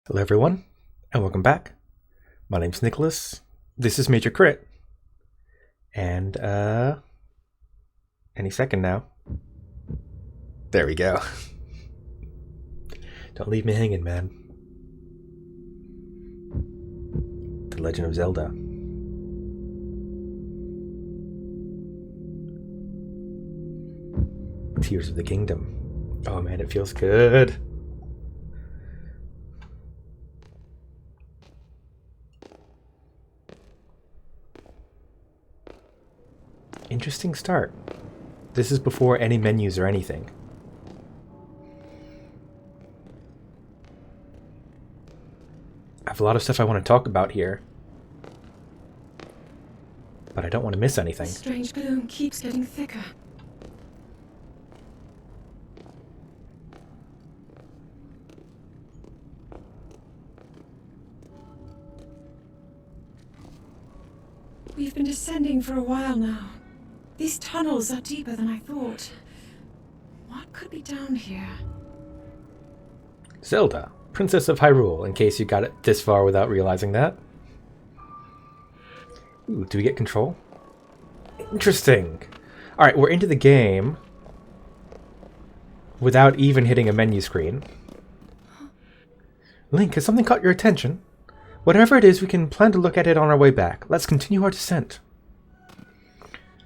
Hello everyone, and welcome back. My name's Nicholas. This is Major Crit. And, any second now. There we go. Don't leave me hanging, man. The Legend of Zelda. Tears of the Kingdom. Oh man, it feels good. Interesting start. This is before any menus or anything. I have a lot of stuff I want to talk about here, but I don't want to miss anything. The strange gloom keeps getting thicker. We've been descending for a while now. These tunnels are deeper than I thought. What could be down here? Zelda, Princess of Hyrule, in case you got it this far without realizing that. Ooh, do we get control? Interesting. Alright, we're into the game without even hitting a menu screen. Link, has something caught your attention? Whatever it is, we can plan to look at it on our way back. Let's continue our descent.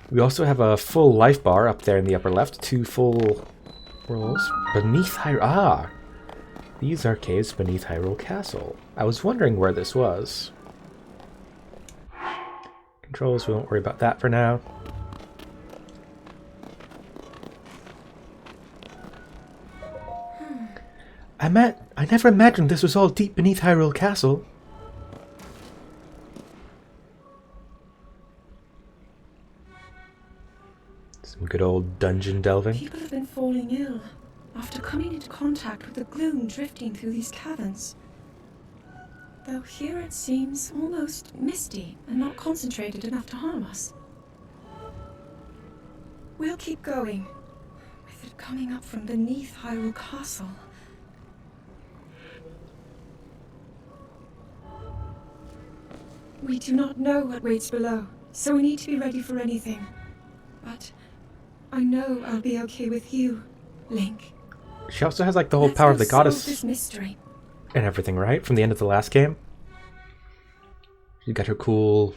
We also have a full life bar up there in the upper left. 2 full rolls. Beneath Hyrule. Ah! These are caves beneath Hyrule Castle. I was wondering where this was. Controls, we won't worry about that for now. I never imagined this was all deep beneath Hyrule Castle. Some good old dungeon delving. People have been falling ill after coming into contact with the gloom drifting through these caverns. Though here it seems almost misty and not concentrated enough to harm us. We'll keep going, with it coming up from beneath Hyrule Castle. We do not know what waits below, so we need to be ready for anything. But I know I'll be okay with you, Link. She also has like the whole power of the goddess this mystery. and everything, right? From the end of the last game. She got her cool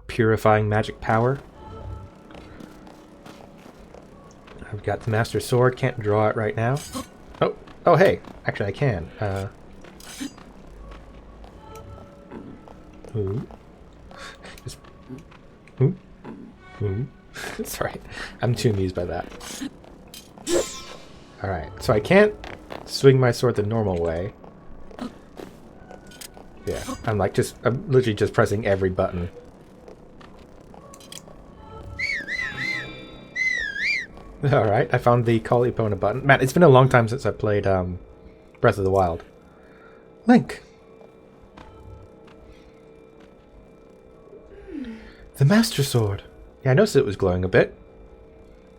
purifying magic power. I've got the Master Sword, can't draw it right now. Oh hey, actually I can. Ooh. Just ooh. Sorry, I'm too amused by that. Alright, so I can't swing my sword the normal way. Yeah, I'm literally just pressing every button. Alright, I found the Call Epona button. Man, it's been a long time since I played Breath of the Wild. Link! The Master Sword. Yeah, I noticed it was glowing a bit.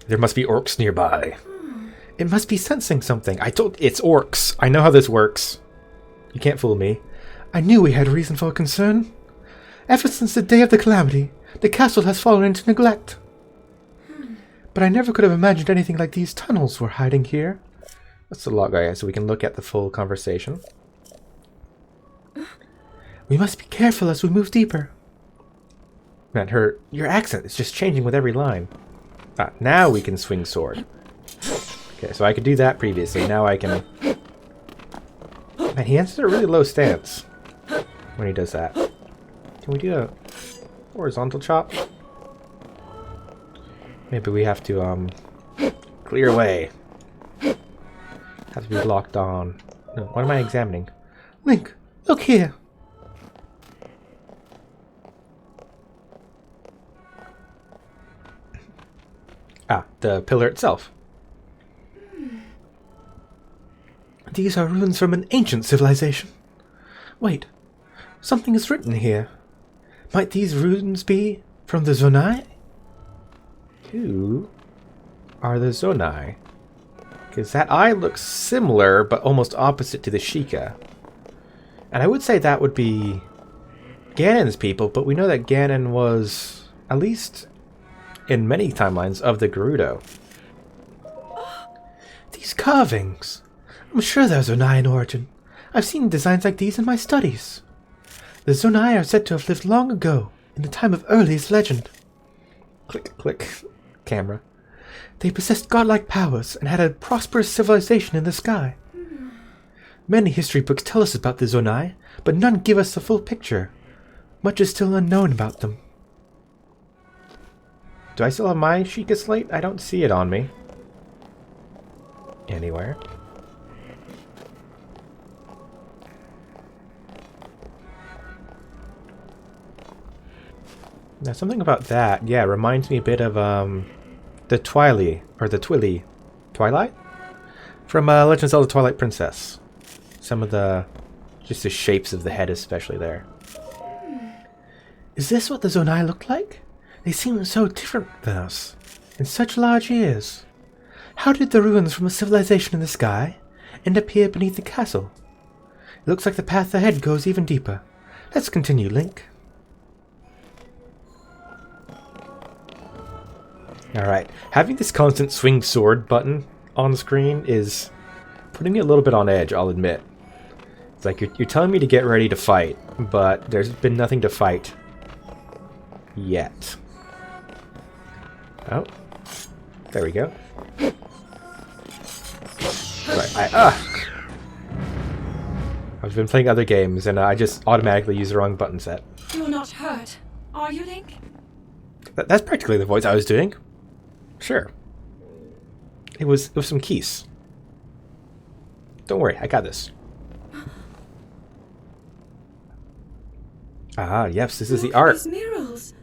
There must be orcs nearby. It must be sensing something. It's orcs. I know how this works. You can't fool me. I knew we had reason for concern. Ever since the day of the calamity, the castle has fallen into neglect. But I never could have imagined anything like these tunnels were hiding here. That's the log guy, so we can look at the full conversation. We must be careful as we move deeper. Man, your accent is just changing with every line. Ah, now we can swing sword. Okay, so I could do that previously. Now I can... Man, he has a really low stance when he does that. Can we do a horizontal chop? Maybe we have to, clear away. Have to be locked on. No, what am I examining? Link, look here! Ah, the pillar itself. These are ruins from an ancient civilization. Wait, something is written here. Might these ruins be from the Zonai? Who are the Zonai? Because that eye looks similar, but almost opposite to the Sheikah. And I would say that would be Ganon's people, but we know that Ganon was, at least in many timelines, of the Gerudo. These carvings! I'm sure they're Zonai in origin. I've seen designs like these in my studies. The Zonai are said to have lived long ago, in the time of earliest legend. Click, click, camera. They possessed godlike powers and had a prosperous civilization in the sky. Many history books tell us about the Zonai, but none give us the full picture. Much is still unknown about them. Do I still have my Sheikah slate? I don't see it on me. Anywhere. Now something about that, yeah, reminds me a bit of the Twilight? From Legend of Zelda Twilight Princess. Some of just the shapes of the head especially there. Is this what the Zonai look like? They seem so different than us, in such large ears. How did the ruins from a civilization in the sky end up here beneath the castle? It looks like the path ahead goes even deeper. Let's continue, Link. Alright, having this constant swing sword button on screen is putting me a little bit on edge, I'll admit. It's like you're telling me to get ready to fight, but there's been nothing to fight yet. Oh, there we go. Right, I've been playing other games and I just automatically use the wrong button set. You're not hurt, are you, Link? That's practically the voice I was doing. Sure. It was some keys. Don't worry, I got this. Ah, yes, this is the art These murals.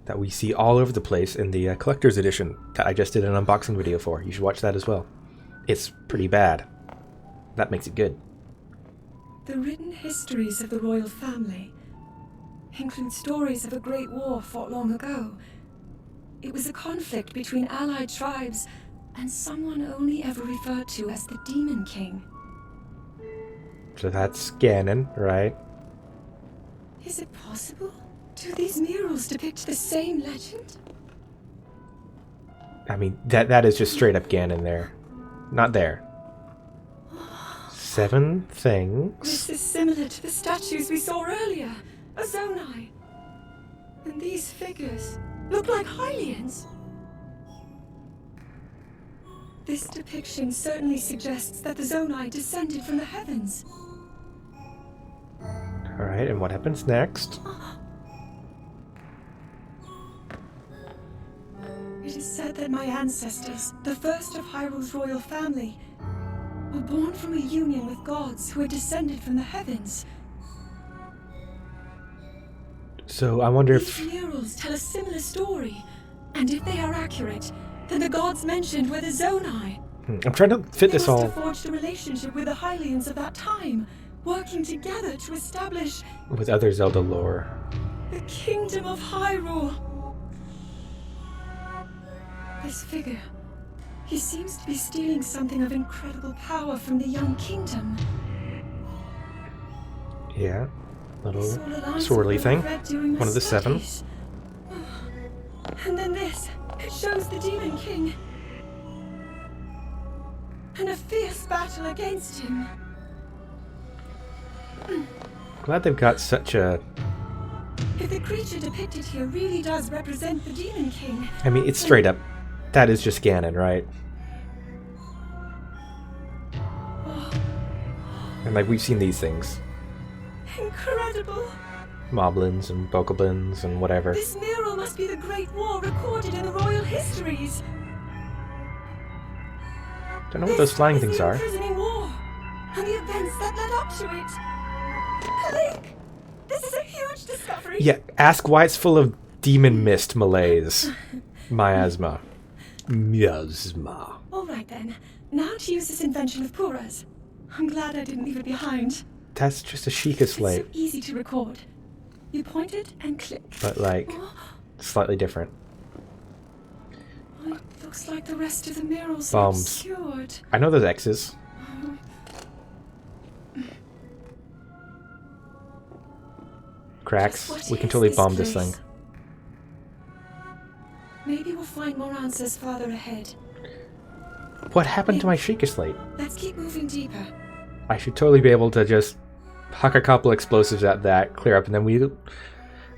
that we see all over the place in the collector's edition that I just did an unboxing video for. You should watch that as well. It's pretty bad. That makes it good. The written histories of the royal family include stories of a great war fought long ago. It was a conflict between allied tribes and someone only ever referred to as the Demon King. So that's Ganon, right? Is it possible? Do these murals depict the same legend? I mean, that is just straight up Ganon there. Not there. 7 things. This is similar to the statues we saw earlier, a Zonai. And these figures look like Hylians. This depiction certainly suggests that the Zonai descended from the heavens. Alright, and what happens next? It is said that my ancestors, the first of Hyrule's royal family, were born from a union with gods who had descended from the heavens. So I wonder These if... murals tell a similar story, and if they are accurate, then the gods mentioned were the Zonai. I'm trying to fit this They must all have forged a relationship with the Hylians of that time, working together to establish with other Zelda lore. the kingdom of Hyrule. This figure, he seems to be stealing something of incredible power from the young kingdom. Yeah, little This all aligns with swirly what thing. I've read during my One of the 7. studies. And then this, it shows the Demon King. And a fierce battle against him. Glad they've got such a... If the creature depicted here really does represent the Demon King... I mean, it's straight up. That is just Ganon, right? And like, we've seen these things. Incredible! Moblins and Bokoblins and whatever. This mural must be the Great War recorded in the royal histories. Don't know what those flying This things is the are. imprisoning war, and the events that led up to it. Link, this is a huge discovery. Yeah, ask why it's full of demon mist malaise. Miasma. Miasma. All right then, now to use this invention of Pura's. I'm glad I didn't leave it behind. That's just a Sheikah It's so slate, easy to record. You point it and click. but like, slightly different. Oh, it looks like the rest of the murals Bombs. are obscured. I know those X's. cracks. What We can is totally bomb this place? thing. Maybe we'll find more answers farther ahead. What happened to my Sheikah Slate? Let's keep moving deeper. I should totally be able to just huck a couple explosives at that, clear up, and then we...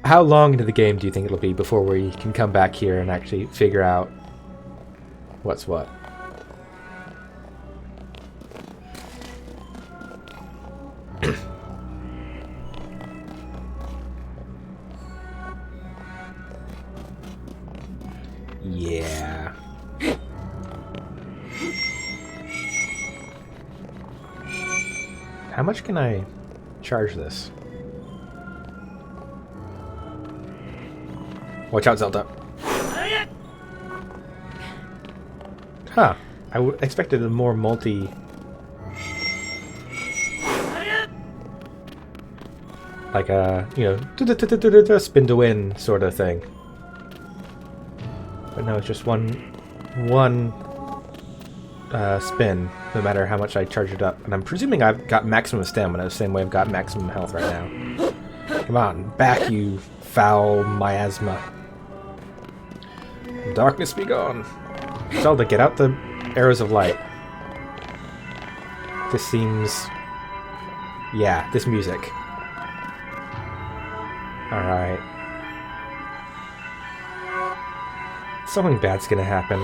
How long into the game do you think it'll be before we can come back here and actually figure out what's what? Yeah. How much can I charge this? Watch out, Zelda. Huh. I expected a more multi... Like a, you know, spin to win sort of thing. But no, it's just one spin, no matter how much I charge it up. And I'm presuming I've got maximum stamina, the same way I've got maximum health right now. Come on, back you foul miasma. Darkness be gone. Zelda, get out the arrows of light. This seems... Yeah, this music. Alright. Something bad's gonna happen.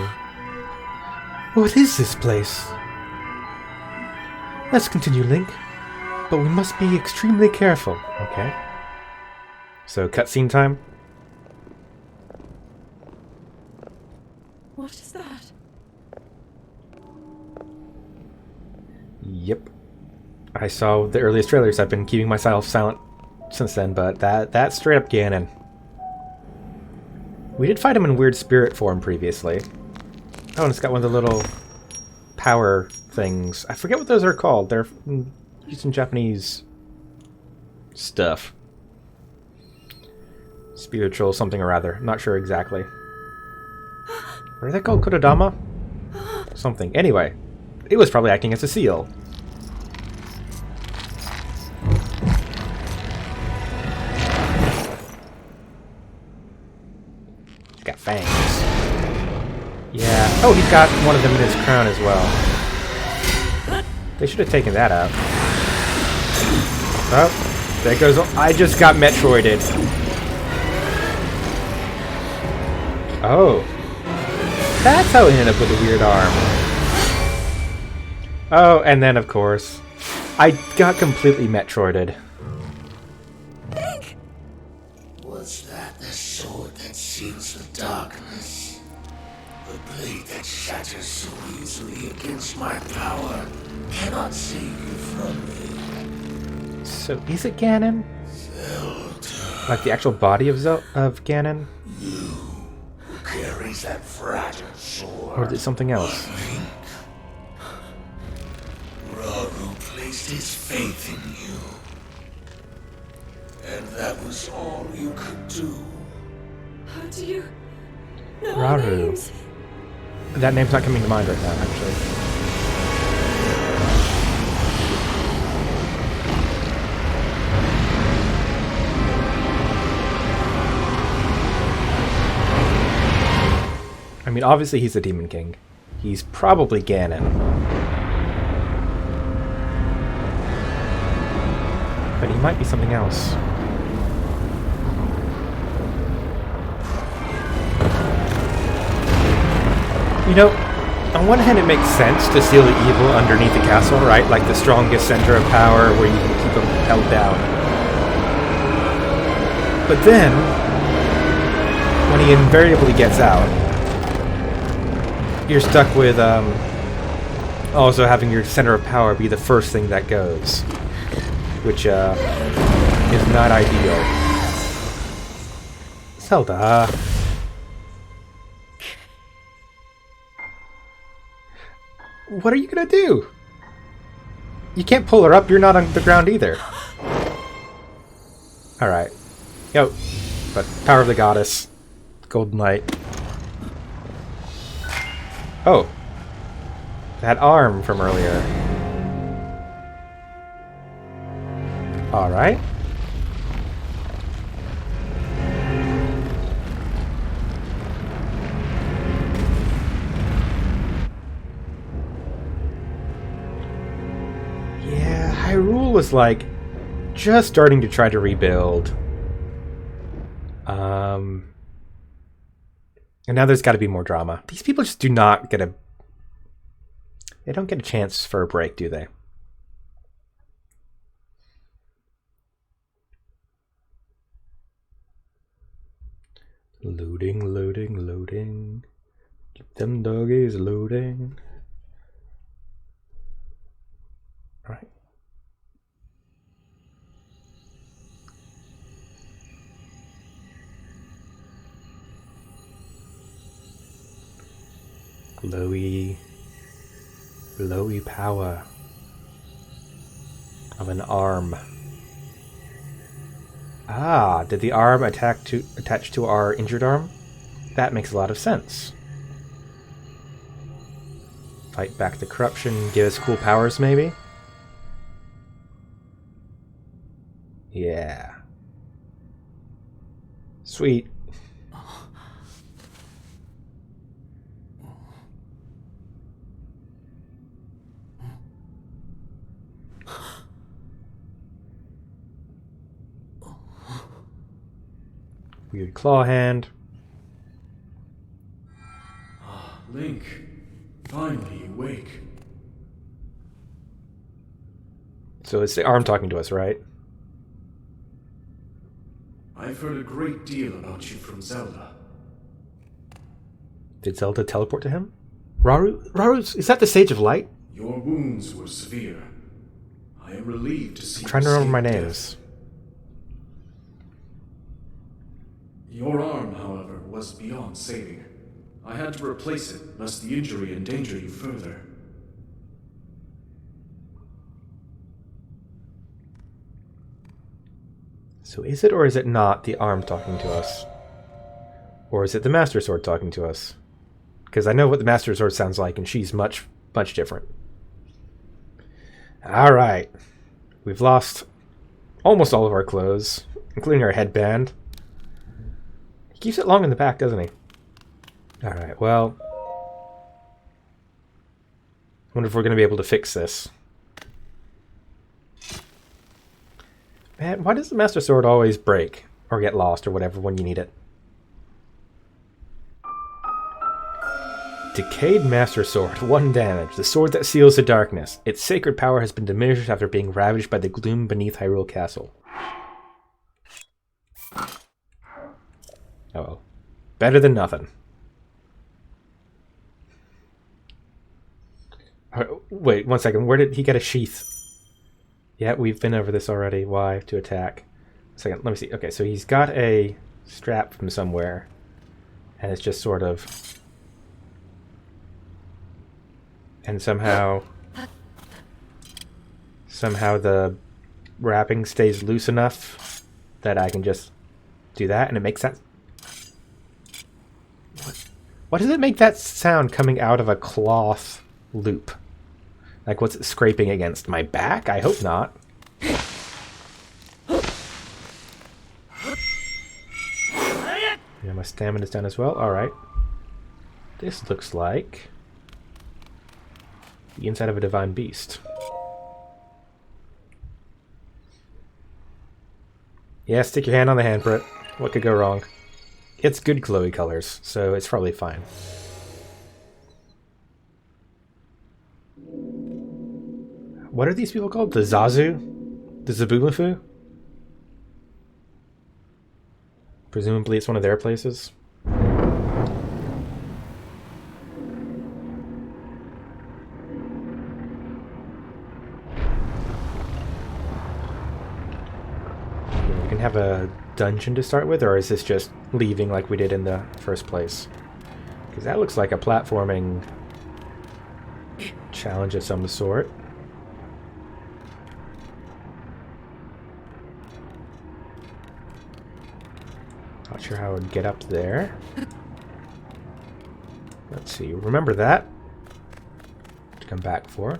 What is this place? Let's continue, Link. But we must be extremely careful. Okay. So, cutscene time? What is that? Yep. I saw the earliest trailers. I've been keeping myself silent since then, but that's straight up Ganon. We did fight him in weird spirit form previously. Oh, and it's got one of the little power things. I forget what those are called. They're used in Japanese stuff. Spiritual something or other. Not sure exactly. What are they called? Kododama? Something. Anyway, it was probably acting as a seal. He's got fangs. Yeah. Oh, he's got one of them in his crown as well. They should have taken that out. Oh, there goes... I just got Metroided. Oh. That's how he ended up with a weird arm. Oh, and then, of course, I got completely Metroided. Link! Was that the sword that seals the darkness? The blade that shatters so easily against my power cannot save you from me. So, is it Ganon? Zelda, Like the actual body of Ganon? you who carries that fragile sword. Or is it something else? Link. Raru placed his faith in you. And that was all you could do. How do you know our Raru. names? That name's not coming to mind right now, actually. I mean, obviously he's the Demon King. He's probably Ganon. But he might be something else. You know, on one hand it makes sense to seal the evil underneath the castle, right? Like the strongest center of power where you can keep them held down. But then, when he invariably gets out, you're stuck with also having your center of power be the first thing that goes, which is not ideal. Zelda. What are you gonna do? You can't pull her up, you're not on the ground either. Alright. Yo. But Power of the Goddess. Golden Light. Oh. That arm from earlier. Alright. was like just starting to try to rebuild. And now there's got to be more drama. These people just do not get a... They don't get a chance for a break, do they? Loading, loading, loading. Keep them doggies loading. All right. Glowy power of an arm. Ah, did the arm attach to our injured arm? That makes a lot of sense. Fight back the corruption, give us cool powers, maybe? Yeah. Sweet. Weird claw hand. Link, finally awake. So it's the arm talking to us, right? I've heard a great deal about you from Zelda. Did Zelda teleport to him? Raru, is that the Sage of Light? Your wounds were severe. I am relieved to see I'm trying to you remember my escape names. death. Your arm, however, was beyond saving. I had to replace it, lest the injury endanger you further. So is it or is it not the arm talking to us? Or is it the Master Sword talking to us? Because I know what the Master Sword sounds like, and she's much, much different. Alright. We've lost almost all of our clothes, including our headband. He keeps it long in the back, doesn't he? Alright, well... I wonder if we're going to be able to fix this. Man, why does the Master Sword always break? Or get lost, or whatever, when you need it? Decayed Master Sword, 1 damage. The sword that seals the darkness. Its sacred power has been diminished after being ravaged by the gloom beneath Hyrule Castle. Oh well. Better than nothing. Wait, 1 second. Where did he get a sheath? Yeah, we've been over this already. Why? To attack. 1 second, let me see. Okay, so he's got a strap from somewhere. And it's just sort of... And somehow the wrapping stays loose enough that I can just do that, and it makes sense. Why does it make that sound coming out of a cloth loop? Like, what's it scraping against? My back? I hope not. Yeah, my stamina's down as well. Alright. This looks like the inside of a divine beast. Yeah, stick your hand on the handprint. What could go wrong? It's good glowy colors, so it's probably fine. What are these people called? The Zazu? The Zabulafu? Presumably it's one of their places. We can have a dungeon to start with, or is this just leaving like we did in the first place? Because that looks like a platforming challenge of some sort. Not sure how I would get up there. Let's see. Remember that to come back for.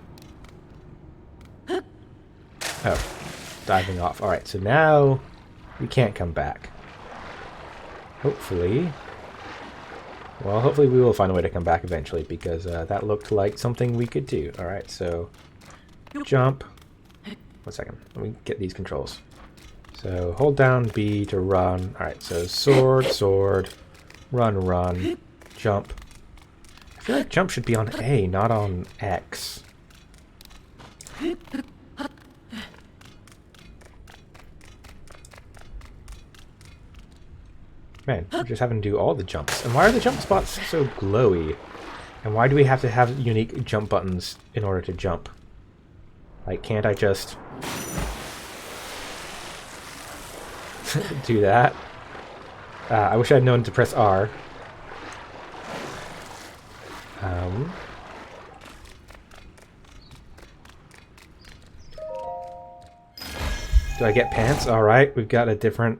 Oh, diving off. Alright, so now we can't come back. Hopefully. Well, hopefully we will find a way to come back eventually, because that looked like something we could do. Alright, so jump. 1 second. Let me get these controls. So hold down B to run. Alright, so sword, sword, run, run, jump. I feel like jump should be on A, not on X. Man, we're just having to do all the jumps. And why are the jump spots so glowy? And why do we have to have unique jump buttons in order to jump? Like, can't I just do that? I wish I'd known to press R. Do I get pants? Alright, we've got a different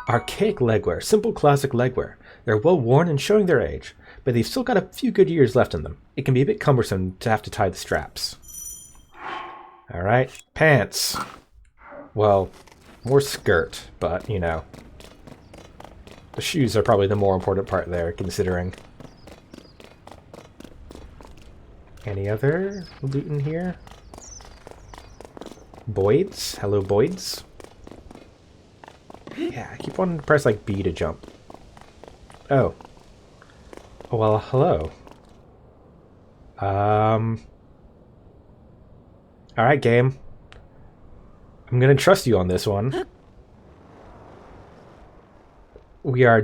archaic legwear, simple classic legwear. They're well worn and showing their age, but they've still got a few good years left in them. It can be a bit cumbersome to have to tie the straps. Alright, pants. Well, more skirt, but, you know. The shoes are probably the more important part there, considering. Any other loot in here? Boyds? Hello, Boyds? Yeah, I keep wanting to press, like, B to jump. Oh. Well, hello. Alright, game. I'm gonna trust you on this one. We are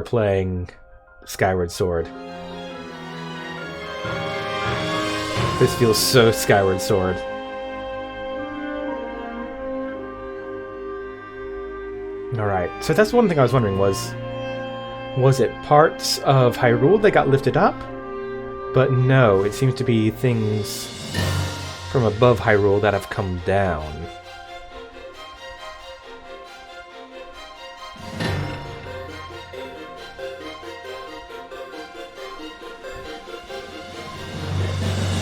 playing Skyward Sword. This feels so Skyward Sword. Alright, so that's one thing I was wondering was it parts of Hyrule that got lifted up? But no, it seems to be things from above Hyrule that have come down.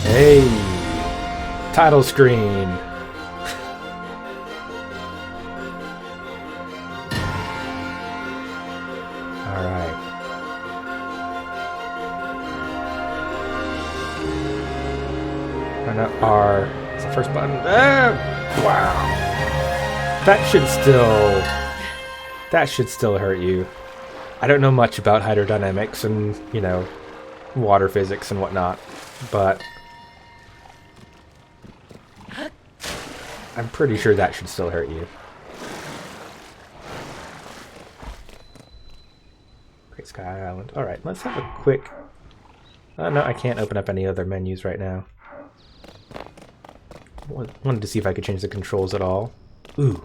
Hey! Title screen! Alright. And R. It's the first button. Ah! Wow! That should still hurt you. I don't know much about hydrodynamics and, you know, water physics and whatnot, but I'm pretty sure that should still hurt you. Great Sky Island. Alright, let's have a quick... no, I can't open up any other menus right now. Wanted to see if I could change the controls at all. Ooh.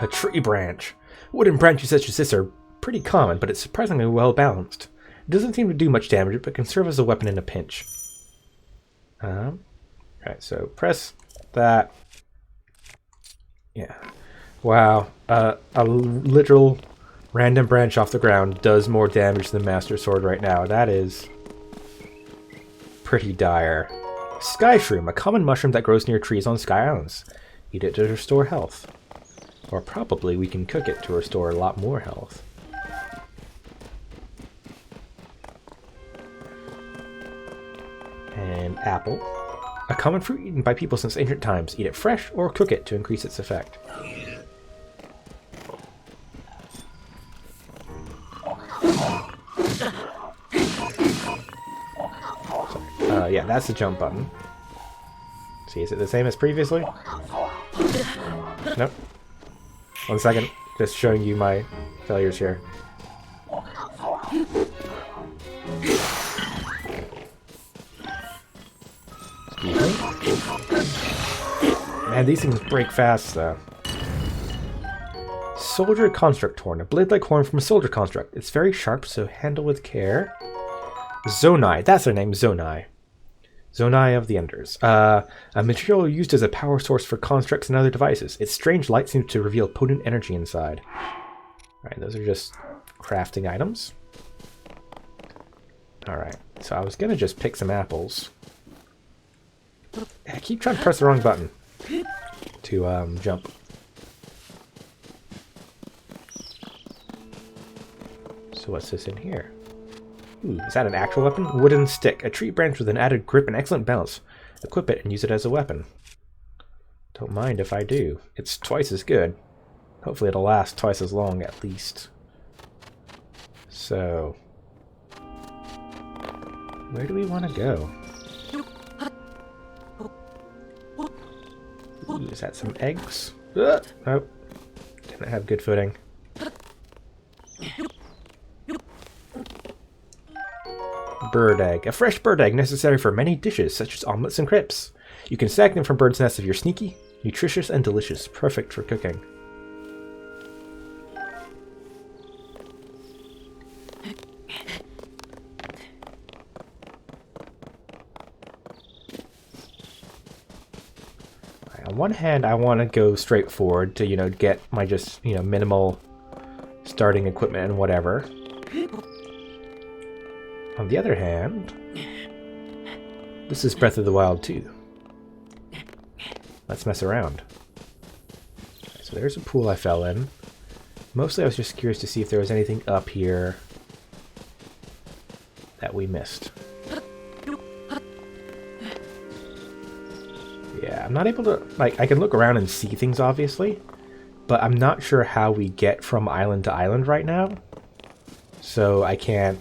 A tree branch. Wooden branches such as this are pretty common, but it's surprisingly well balanced. It doesn't seem to do much damage, but can serve as a weapon in a pinch. Right, so press that. Yeah. Wow. A literal random branch off the ground does more damage than Master Sword right now. That is pretty dire. Sky Shroom, a common mushroom that grows near trees on Sky Islands. Eat it to restore health. Or probably we can cook it to restore a lot more health. And apple. A common fruit eaten by people since ancient times. Eat it fresh or cook it to increase its effect. Yeah, that's the jump button. See, is it the same as previously? Nope. 1 second. Just showing you my failures here. Excuse me. Man, these things break fast, though. Soldier Construct Horn. A blade-like horn from a soldier construct. It's very sharp, so handle with care. Zonai. That's their name, Zonai. Zonai of the Enders. A material used as a power source for constructs and other devices. Its strange light seems to reveal potent energy inside. Alright, those are just crafting items. Alright, so I was gonna just pick some apples. I keep trying to press the wrong button to jump. So what's this in here? Ooh, is that an actual weapon? Wooden stick. A tree branch with an added grip and excellent balance. equip it and use it as a weapon. Don't mind if I do. It's twice as good. Hopefully it'll last twice as long at least. So, where do we want to go? Ooh, is that some eggs? Nope. Didn't have good footing. Bird egg. A fresh bird egg necessary for many dishes, such as omelets and crepes. You can stack them from bird's nests if you're sneaky, nutritious, and delicious. Perfect for cooking. On one hand, I want to go straight forward to, get my just, minimal starting equipment and whatever. On the other hand, this is Breath of the Wild 2. Let's mess around. So there's a pool I fell in. Mostly I was just curious to see if there was anything up here that we missed. Yeah, I'm not able to, I can look around and see things obviously, but I'm not sure how we get from island to island right now. So I can't,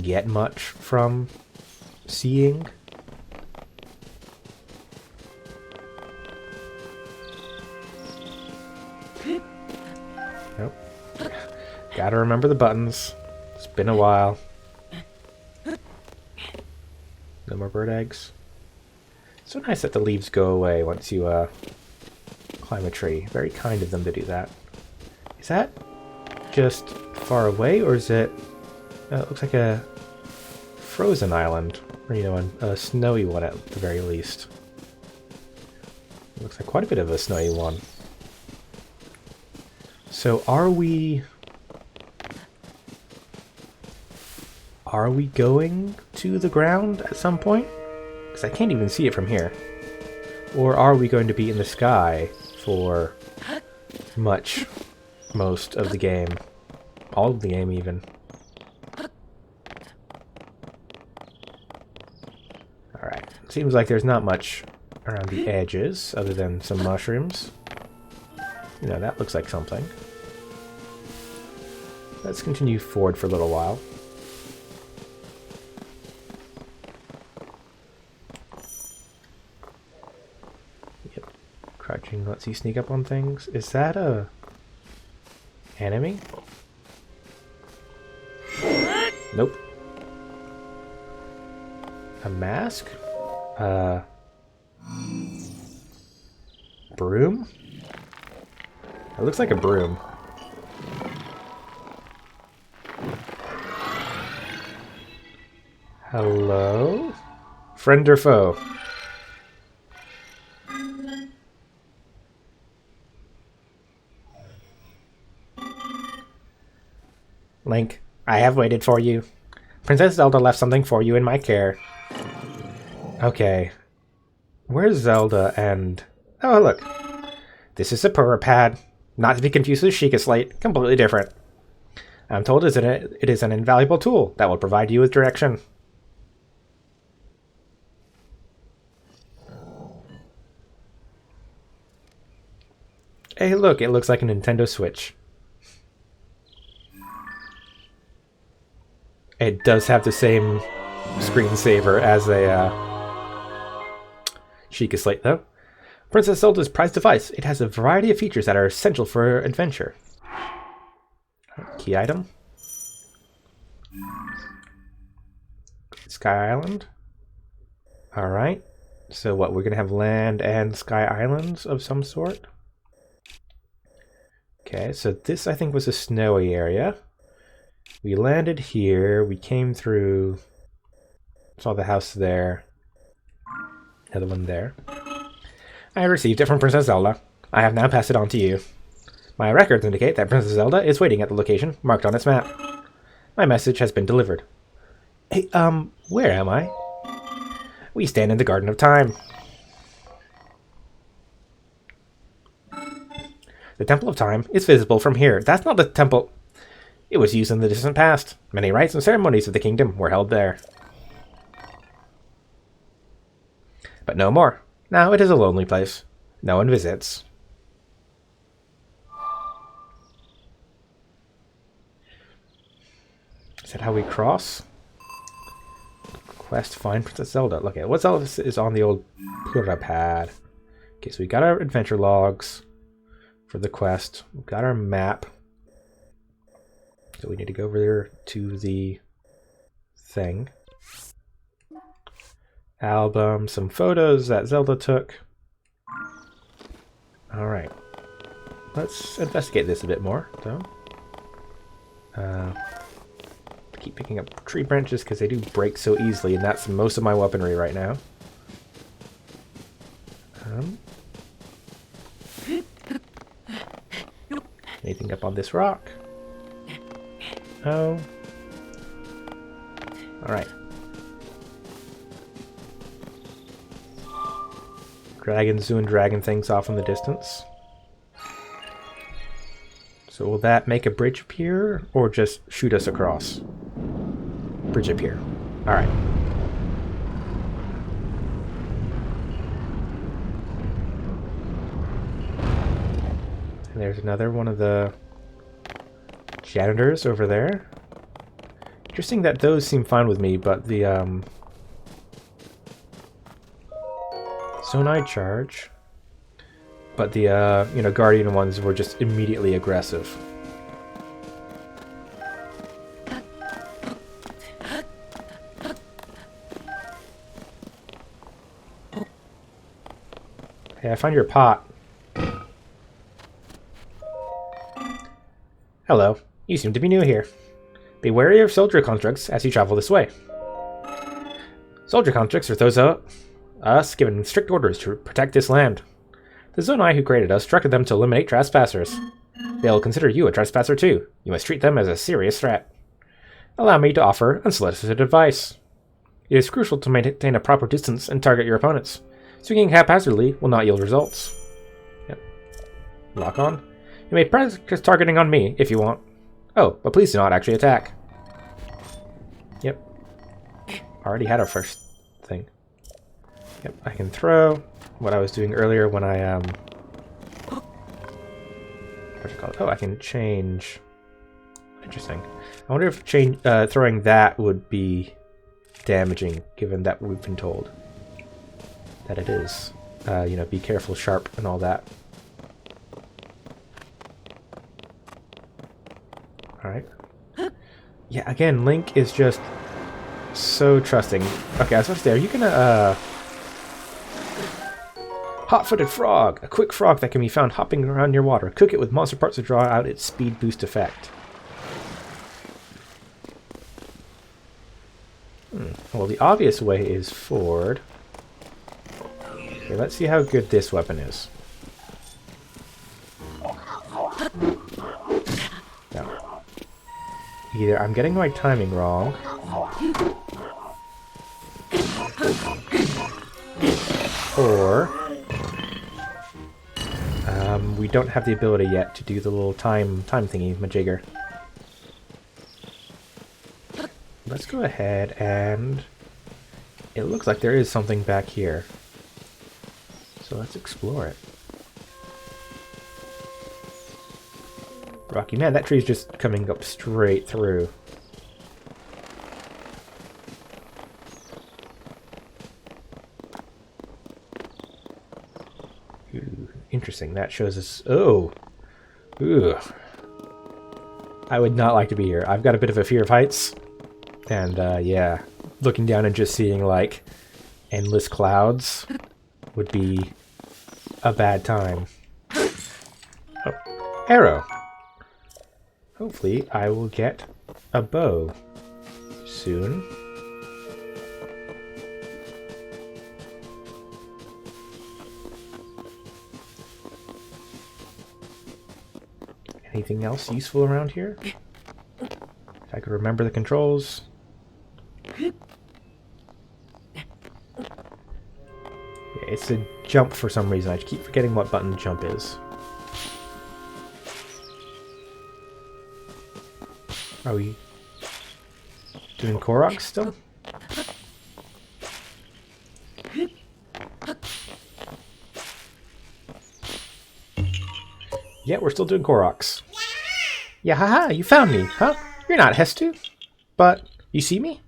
get much from seeing. Nope. Gotta remember the buttons. It's been a while. No more bird eggs. So nice that the leaves go away once you climb a tree. Very kind of them to do that. Is that just far away, or is it... it looks like a frozen island, or a snowy one at the very least. It looks like quite a bit of a snowy one. So are we going to the ground at some point? Because I can't even see it from here. Or are we going to be in the sky for most of the game? All of the game even. Alright, seems like there's not much around the edges other than some mushrooms. That looks like something. Let's continue forward for a little while. Yep. Crouching lets you sneak up on things. Is that a enemy? Nope. A mask? Broom? It looks like a broom. Hello? Friend or foe? Link, I have waited for you. Princess Zelda left something for you in my care. Okay. Where's Zelda and... Oh, look. This is a Purr Pad. Not to be confused with Sheikah Slate. Completely different. I'm told it is an invaluable tool that will provide you with direction. Hey, look. It looks like a Nintendo Switch. It does have the same screensaver as a Sheikah Slate, though. Princess Zelda's prized device. It has a variety of features that are essential for adventure. Key item. Sky Island. Alright. So what, we're going to have land and sky islands of some sort? Okay, so this I think was a snowy area. We landed here, we came through, saw the house there, the other one there. I received it from Princess Zelda. I have now passed it on to you. My records indicate that Princess Zelda is waiting at the location marked on its map. My message has been delivered. Hey, where am I? We stand in the Garden of Time. The Temple of Time is visible from here. That's not the temple. It was used in the distant past. Many rites and ceremonies of the kingdom were held there. But no more. Now it is a lonely place. No one visits. Is that how we cross? Quest find Princess Zelda. Look at what else is on the old Pura pad. Okay, so we got our adventure logs for the quest. We've got our map. So we need to go over there to the thing. Album, some photos that Zelda took. Alright. Let's investigate this a bit more, though. Keep picking up tree branches because they do break so easily, and that's most of my weaponry right now. Anything up on this rock? Oh. Alright. Dragons doing dragon things off in the distance. So will that make a bridge appear, or just shoot us across? Bridge appear. Alright. And there's another one of the janitors over there. Interesting that those seem fine with me, but the Sonai charge. But the Guardian ones were just immediately aggressive. Hey, I found your pot. Hello. You seem to be new here. Be wary of soldier constructs as you travel this way. Soldier constructs are those of us given strict orders to protect this land. The Zonai who created us instructed them to eliminate trespassers. They'll consider you a trespasser too. You must treat them as a serious threat. Allow me to offer unsolicited advice. It is crucial to maintain a proper distance and target your opponents. Swinging haphazardly will not yield results. Yep. Lock on. You may practice targeting on me if you want. Oh, but please do not actually attack. Yep. Already had our first thing. Yep, I can throw what I was doing earlier when I what's it called? Oh, I can change. Interesting. I wonder if throwing that would be damaging, given that we've been told that it is. Be careful, sharp, and all that. Alright. Yeah, again, Link is just so trusting. Okay, I was supposed to say, are you gonna, Hot-footed frog! A quick frog that can be found hopping around near water. Cook it with monster parts to draw out its speed boost effect. Well, the obvious way is forward. Okay, let's see how good this weapon is. Now, either I'm getting my timing wrong, or we don't have the ability yet to do the little time thingy majigger. Let's go ahead and it looks like there is something back here. So let's explore it. Rocky, man, that tree's just coming up straight through. Ooh, interesting. That shows us... Oh! Ooh. I would not like to be here. I've got a bit of a fear of heights. And, yeah. Looking down and just seeing, like, endless clouds would be a bad time. Oh, arrow! Hopefully I will get a bow soon. Anything else useful around here? If I could remember the controls. Yeah, it's a jump for some reason. I keep forgetting what button jump is. Are we doing Korok still? Yeah, we're still doing Koroks. Yeah, haha, you found me, huh? You're not Hestu. But, you see me?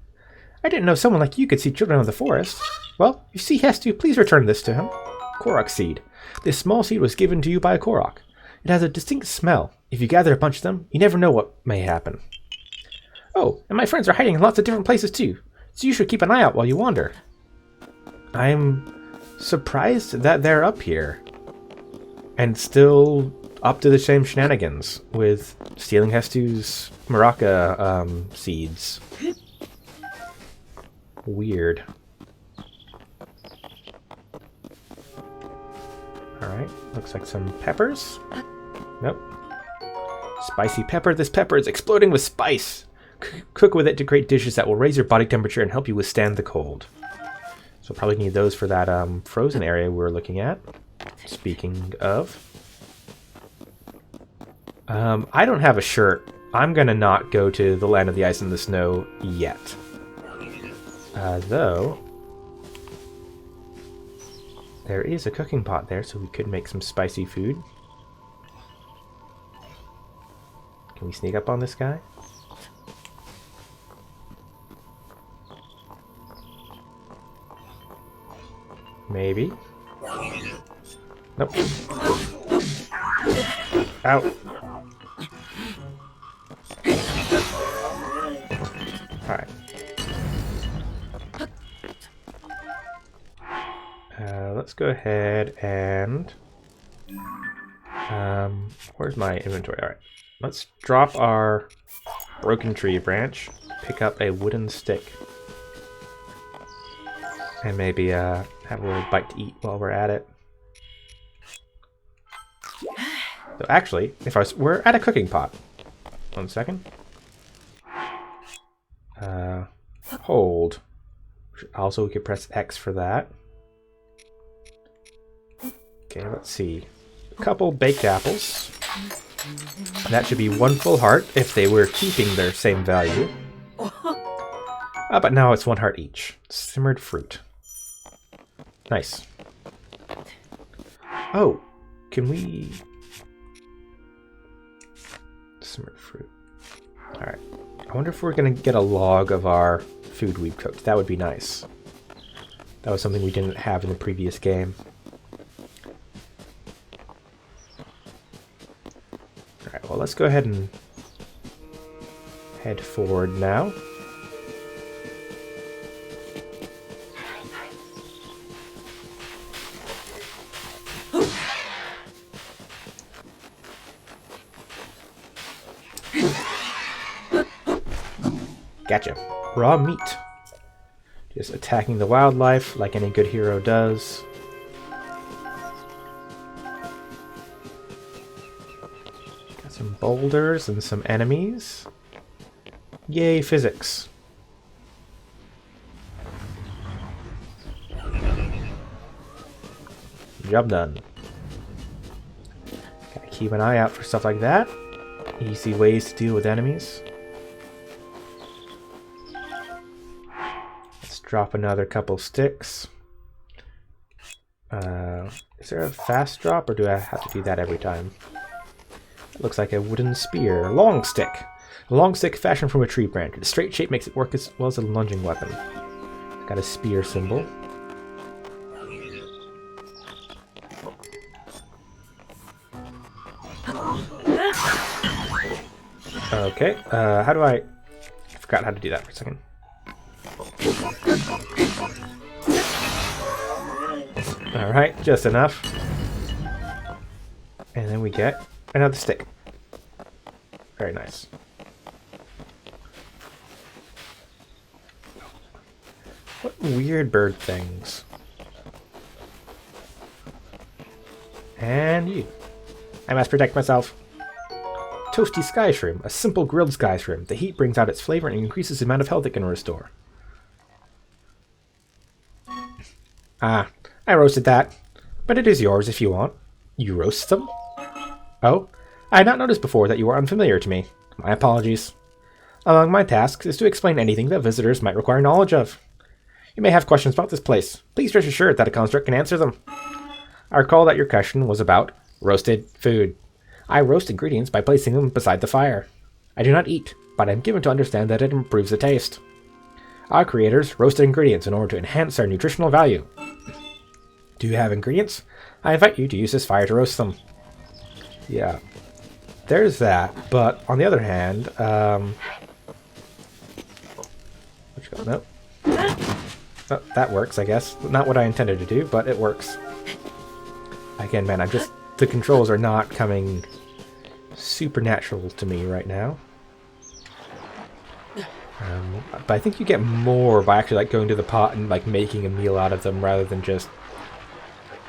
I didn't know someone like you could see children of the forest. Well, if you see Hestu, please return this to him. Korok seed. This small seed was given to you by a Korok. It has a distinct smell. If you gather a bunch of them, you never know what may happen. Oh, and my friends are hiding in lots of different places too, so you should keep an eye out while you wander. I'm surprised that they're up here. And still up to the same shenanigans with stealing Hestu's Maraca seeds. Weird. Alright, looks like some peppers. Nope. Spicy pepper. This pepper is exploding with spice. Cook with it to create dishes that will raise your body temperature and help you withstand the cold. So probably need those for that frozen area we were looking at. Speaking of. I don't have a shirt. I'm gonna not go to the land of the ice and the snow yet. Though, there is a cooking pot there, so we could make some spicy food. Can we sneak up on this guy? Maybe. Nope. Ow. Alright. Let's go ahead and... where's my inventory? Alright. Let's drop our broken tree branch, pick up a wooden stick, and maybe have a little bite to eat while we're at it. So actually, we're at a cooking pot. 1 second. Hold. Also, we could press X for that. Okay, let's see. A couple baked apples. That should be 1 full heart if they were keeping their same value. But now it's 1 heart each. Simmered fruit. Nice. Oh, can we... Simmered fruit. Alright. I wonder if we're going to get a log of our food we've cooked. That would be nice. That was something we didn't have in the previous game. Alright, well, let's go ahead and head forward now. Gotcha. Raw meat. Just attacking the wildlife like any good hero does. Got some boulders and some enemies. Yay, physics. Job done. Gotta keep an eye out for stuff like that. Easy ways to deal with enemies. Drop another couple sticks. Is there a fast drop, or do I have to do that every time? It looks like a wooden spear. Long stick. A long stick fashioned from a tree branch. The straight shape makes it work as well as a lunging weapon. Got a spear symbol. Okay, how do I forgot how to do that for a second. Alright, just enough. And then we get another stick. Very nice. What weird bird things. And you. I must protect myself. Toasty sky shroom. A simple grilled sky shroom. The heat brings out its flavor and increases the amount of health it can restore. Ah, I roasted that. But it is yours if you want. You roast them? Oh, I had not noticed before that you were unfamiliar to me. My apologies. Among my tasks is to explain anything that visitors might require knowledge of. You may have questions about this place. Please rest assured that a construct can answer them. I recall that your question was about roasted food. I roast ingredients by placing them beside the fire. I do not eat, but I am given to understand that it improves the taste. Our creators roasted ingredients in order to enhance their nutritional value. Do you have ingredients? I invite you to use this fire to roast them. Yeah. There's that, but on the other hand, what you got? Nope. Oh, that works, I guess. Not what I intended to do, but it works. Again, man, the controls are not coming supernatural to me right now. But I think you get more by actually like going to the pot and like making a meal out of them rather than just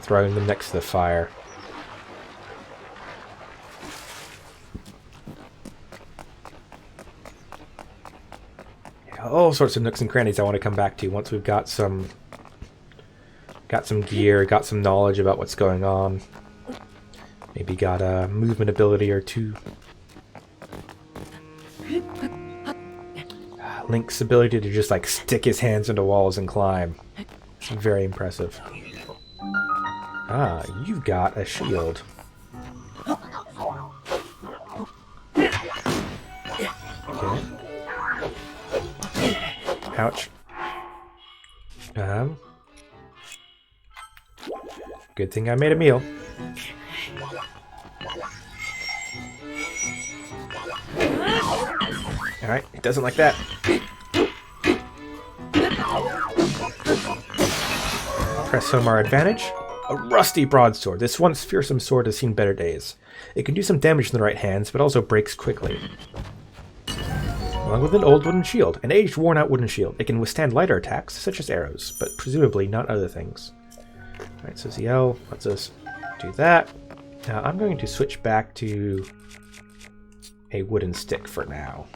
throwing them next to the fire. Yeah, all sorts of nooks and crannies I want to come back to once we've got some gear, got some knowledge about what's going on. Maybe got a movement ability or two. Link's ability to just like stick his hands into walls and climb. It's very impressive. Ah, you've got a shield. Okay. Ouch. Good thing I made a meal. Alright, it doesn't like that. Press home our advantage. A rusty broadsword. This once fearsome sword has seen better days. It can do some damage in the right hands, but also breaks quickly. Along with an old wooden shield. An aged, worn-out wooden shield. It can withstand lighter attacks, such as arrows, but presumably not other things. Alright, so ZL lets us do that. Now I'm going to switch back to a wooden stick for now.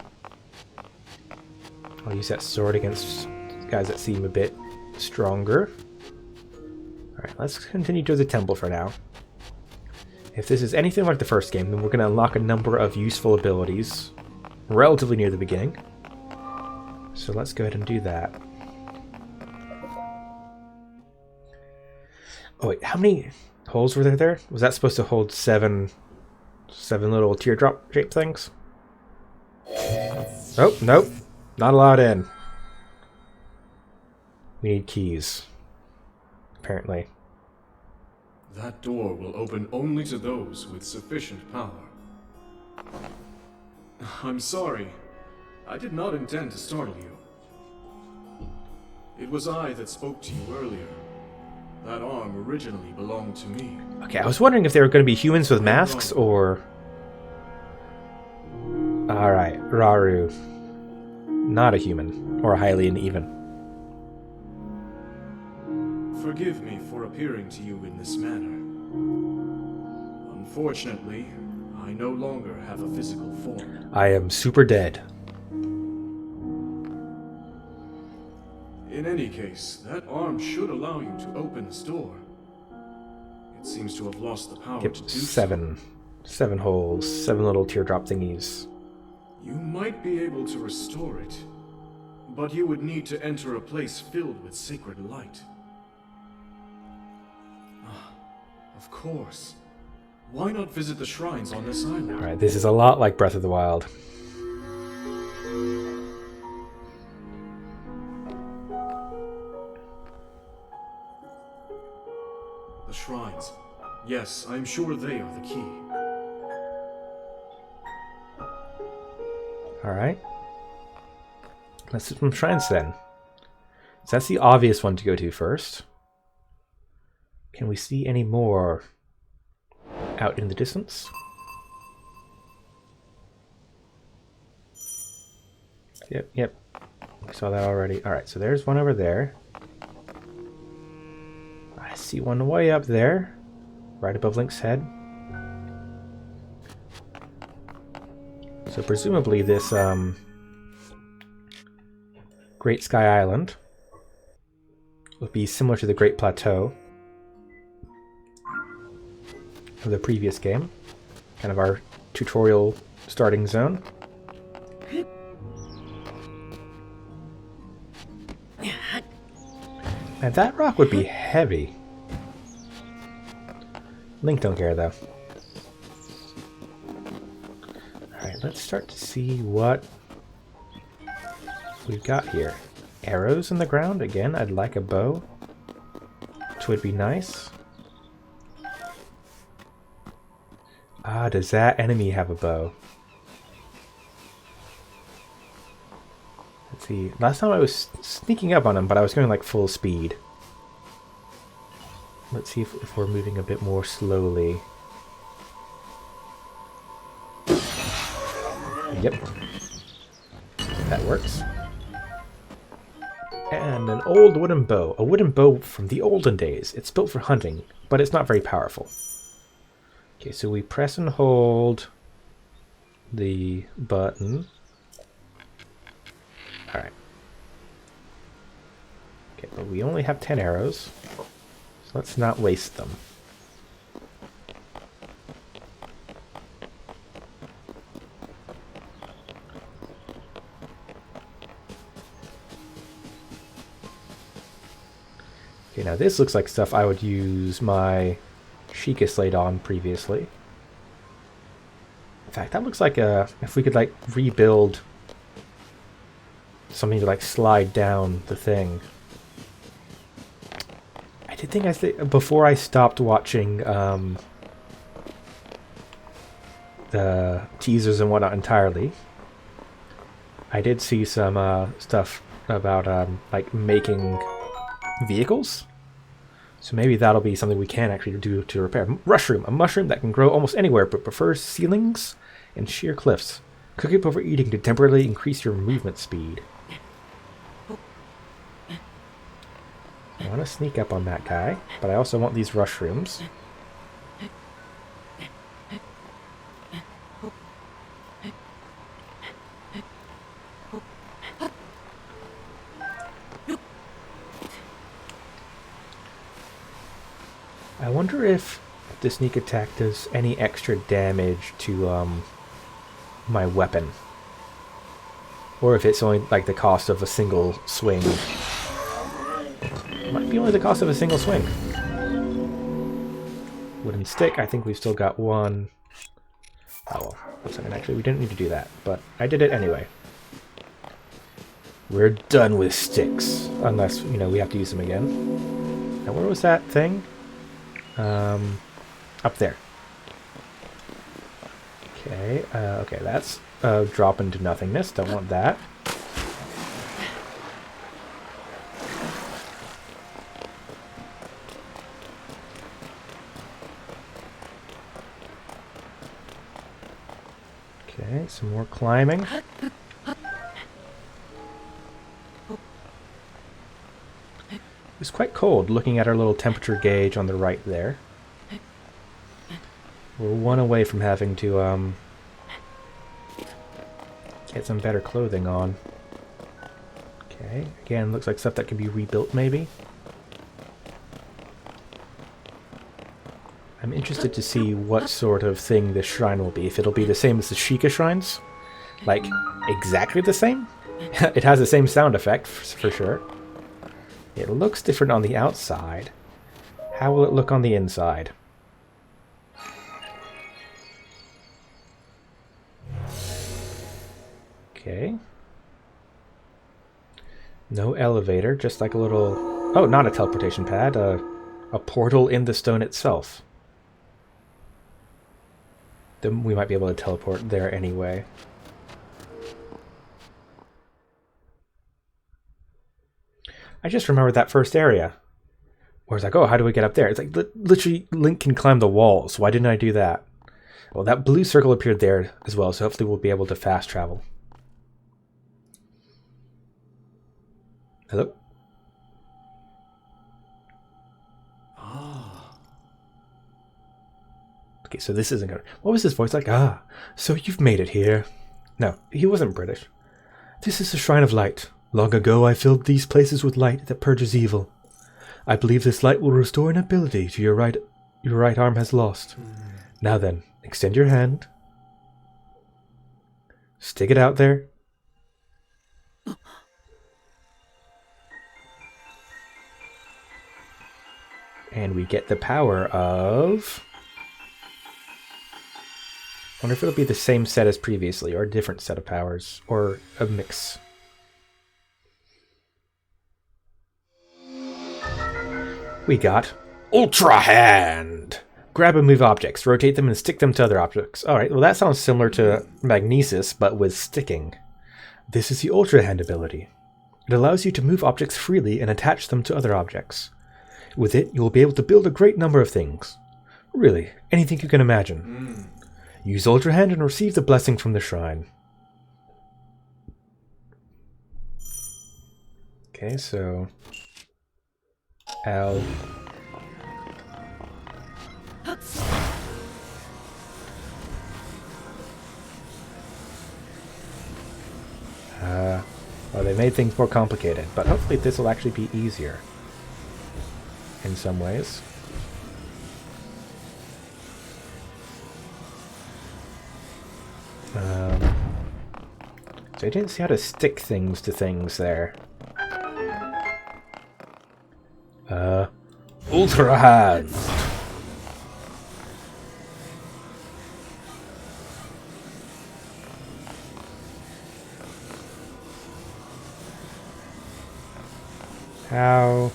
I'll use that sword against guys that seem a bit stronger. Alright, let's continue to the temple for now. If this is anything like the first game, then we're going to unlock a number of useful abilities relatively near the beginning. So let's go ahead and do that. Oh wait, how many holes were there? Was that supposed to hold seven little teardrop shaped things? Oh, nope. Not allowed in. We need keys. Apparently. That door will open only to those with sufficient power. I'm sorry. I did not intend to startle you. It was I that spoke to you earlier. That arm originally belonged to me. Okay, I was wondering if they were going to be humans with masks or... Alright, Raru. Not a human. Or a Hylian even. Forgive me for appearing to you in this manner. Unfortunately, I no longer have a physical form. I am super dead. In any case, that arm should allow you to open this door. It seems to have lost the power to do seven. 7 holes, 7 little teardrop thingies. You might be able to restore it, but you would need to enter a place filled with sacred light. Of course. Why not visit the shrines on this island? Alright, this is a lot like Breath of the Wild. The shrines. Yes, I'm sure they are the key. Alright. Let's do some shrines then. So that's the obvious one to go to first. Can we see any more out in the distance? Yep. I saw that already. Alright, so there's one over there. I see one way up there, right above Link's head. So presumably this Great Sky Island would be similar to the Great Plateau of the previous game. Kind of our tutorial starting zone. And that rock would be heavy. Link don't care though. let's start to see what we've got here. Arrows in the ground. Again, I'd like a bow, which would be nice. Ah, does that enemy have a bow? Let's see. Last time I was sneaking up on him, but I was going like full speed. Let's see if we're moving a bit more slowly. Yep. That works. And an old wooden bow. A wooden bow from the olden days. It's built for hunting, but it's not very powerful. Okay, so we press and hold the button. Alright. Okay, but we only have 10 arrows, so let's not waste them. Okay, now this looks like stuff I would use my Sheikah Slate on previously. In fact, that looks like if we could like rebuild something to like slide down the thing. I did think before I stopped watching the teasers and whatnot entirely, I did see some stuff about like making vehicles. So maybe that'll be something we can actually do to repair. Mushroom, a mushroom that can grow almost anywhere but prefers ceilings and sheer cliffs. Cook it before eating to temporarily increase your movement speed. I want to sneak up on that guy, but I also want these mushrooms. I wonder if the sneak attack does any extra damage to my weapon. Or if it's only like the cost of a single swing. It might be only the cost of a single swing. Wooden stick, I think we've still got one. Oh well, one second, actually we didn't need to do that, but I did it anyway. We're done with sticks. Unless, you know, we have to use them again. Now where was that thing? Up there. Okay, okay, that's drop into nothingness. Don't want that. Okay, some more climbing. It's quite cold looking at our little temperature gauge on the right there. We're one away from having to get some better clothing on. Okay, again, looks like stuff that can be rebuilt maybe. I'm interested to see what sort of thing this shrine will be. If it'll be the same as the Sheikah shrines. Like, exactly the same? It has the same sound effect, for sure. It looks different on the outside. How will it look on the inside? Okay. No elevator, just like a little... Oh, not a teleportation pad, a portal in the stone itself. Then we might be able to teleport there anyway. I just remembered that first area. Where it's like, oh, how do we get up there? It's like, literally, Link can climb the walls. Why didn't I do that? Well, that blue circle appeared there as well, so hopefully we'll be able to fast travel. Hello? Okay, so this isn't gonna... What was his voice like? Ah, so you've made it here. No, he wasn't British. This is the Shrine of Light. Long ago I filled these places with light that purges evil. I believe this light will restore an ability to your right arm has lost. Now then, extend your hand. Stick it out there. And we get the power of... Wonder if it'll be the same set as previously, or a different set of powers, or a mix. We got Ultra Hand! Grab and move objects, rotate them, and stick them to other objects. Alright, well that sounds similar to Magnesis, but with sticking. This is the Ultra Hand ability. It allows you to move objects freely and attach them to other objects. With it, you will be able to build a great number of things. Really, anything you can imagine. Use Ultra Hand and receive the blessing from the shrine. Okay, so... L... Well, they made things more complicated, but hopefully this will actually be easier in some ways. So I didn't see how to stick things to things there. Ultra Hand! How?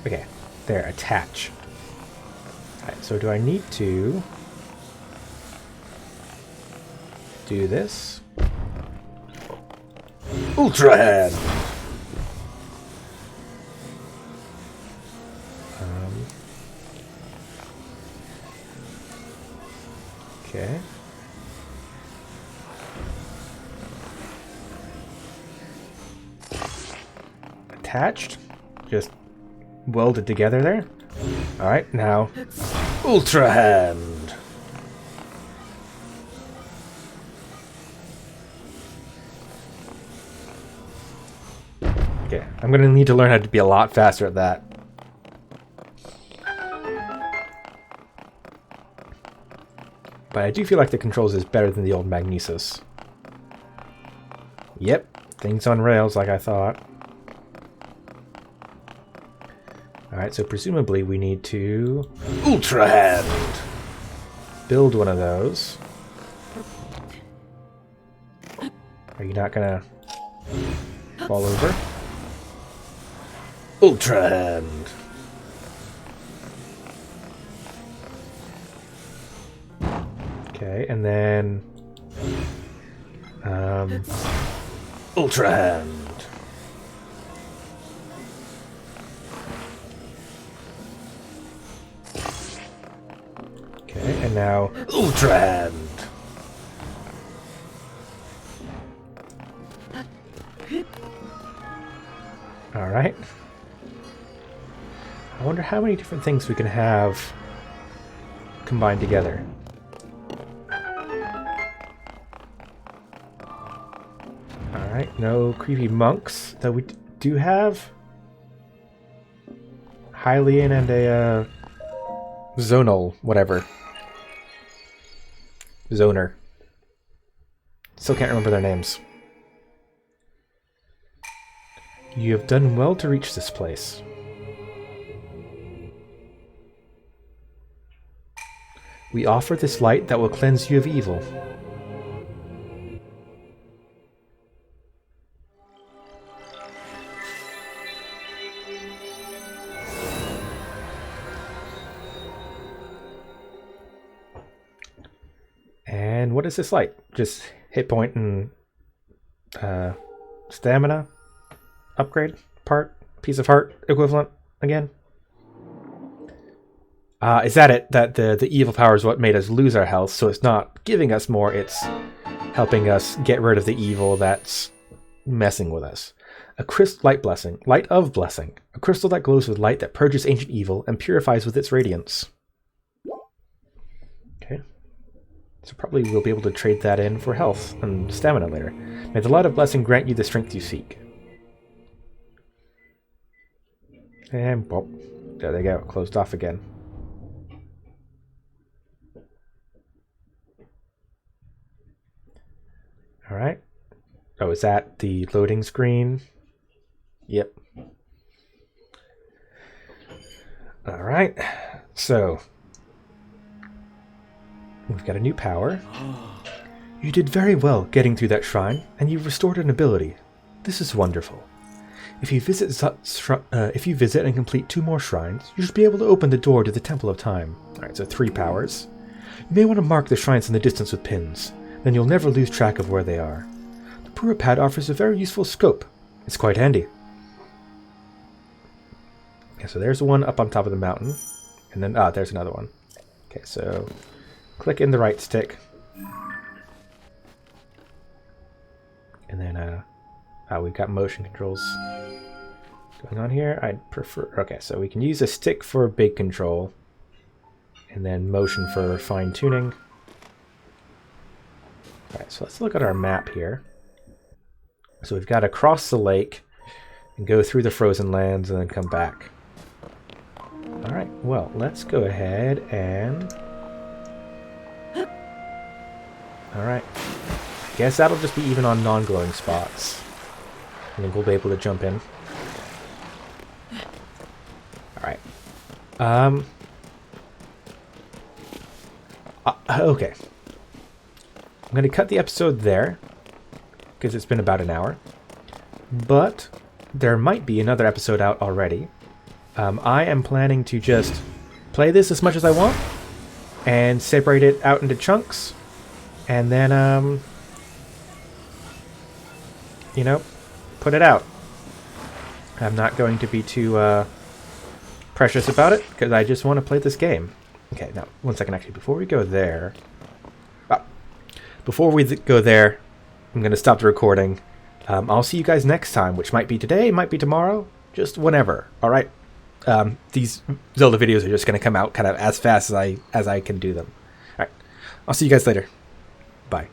Okay, there, attach. Alright, so do I need to do this? Ultra Hand! Okay. Attached. Just welded together there. Alright, now Ultra Hand. Okay, I'm gonna need to learn how to be a lot faster at that. But I do feel like the controls is better than the old Magnesis. Yep, things on rails like I thought. Alright, so presumably we need to... Ultra Hand! Build one of those. Are you not gonna fall over? Ultra Hand! Okay, and then... Ultra Hand! Okay, and now Ultra Hand! Alright. I wonder how many different things we can have combined together. Alright, no creepy monks, though we do have Hylian and a Zonal, whatever. Zoner. Still can't remember their names. You have done well to reach this place. We offer this light that will cleanse you of evil. And what is this light? Just hit point and stamina upgrade part, piece of heart equivalent again. Is that it? That the evil power is what made us lose our health, so it's not giving us more, it's helping us get rid of the evil that's messing with us. A light blessing, light of blessing, a crystal that glows with light that purges ancient evil and purifies with its radiance. Okay. So probably we'll be able to trade that in for health and stamina later. May the light of blessing grant you the strength you seek. And, well, there they go. Closed off again. Alright. Oh, is that the loading screen? Yep. Alright. So. We've got a new power. You did very well getting through that shrine, and you've restored an ability. This is wonderful. If you visit and complete 2 more shrines, you should be able to open the door to the Temple of Time. Alright, so 3 powers. You may want to mark the shrines in the distance with pins, then you'll never lose track of where they are. The Pura Pad offers a very useful scope. It's quite handy. Okay, so there's one up on top of the mountain. And then, there's another one. Okay, so click in the right stick. And then, we've got motion controls going on here. I'd prefer... Okay, so we can use a stick for big control. And then motion for fine-tuning. Alright, so let's look at our map here. So we've got to cross the lake and go through the frozen lands and then come back. Alright, well, let's go ahead and... Alright. I guess that'll just be even on non-glowing spots. And then we'll be able to jump in. Alright. Okay. I'm going to cut the episode there, because it's been about an hour. But there might be another episode out already. I am planning to just play this as much as I want, and separate it out into chunks, and then, you know, put it out. I'm not going to be too precious about it, because I just want to play this game. Okay, now, one second, actually, before we go there... Before we go there, I'm going to stop the recording. I'll see you guys next time, which might be today, might be tomorrow, just whenever, alright? These Zelda videos are just going to come out kind of as fast as I can do them. Alright, I'll see you guys later. Bye.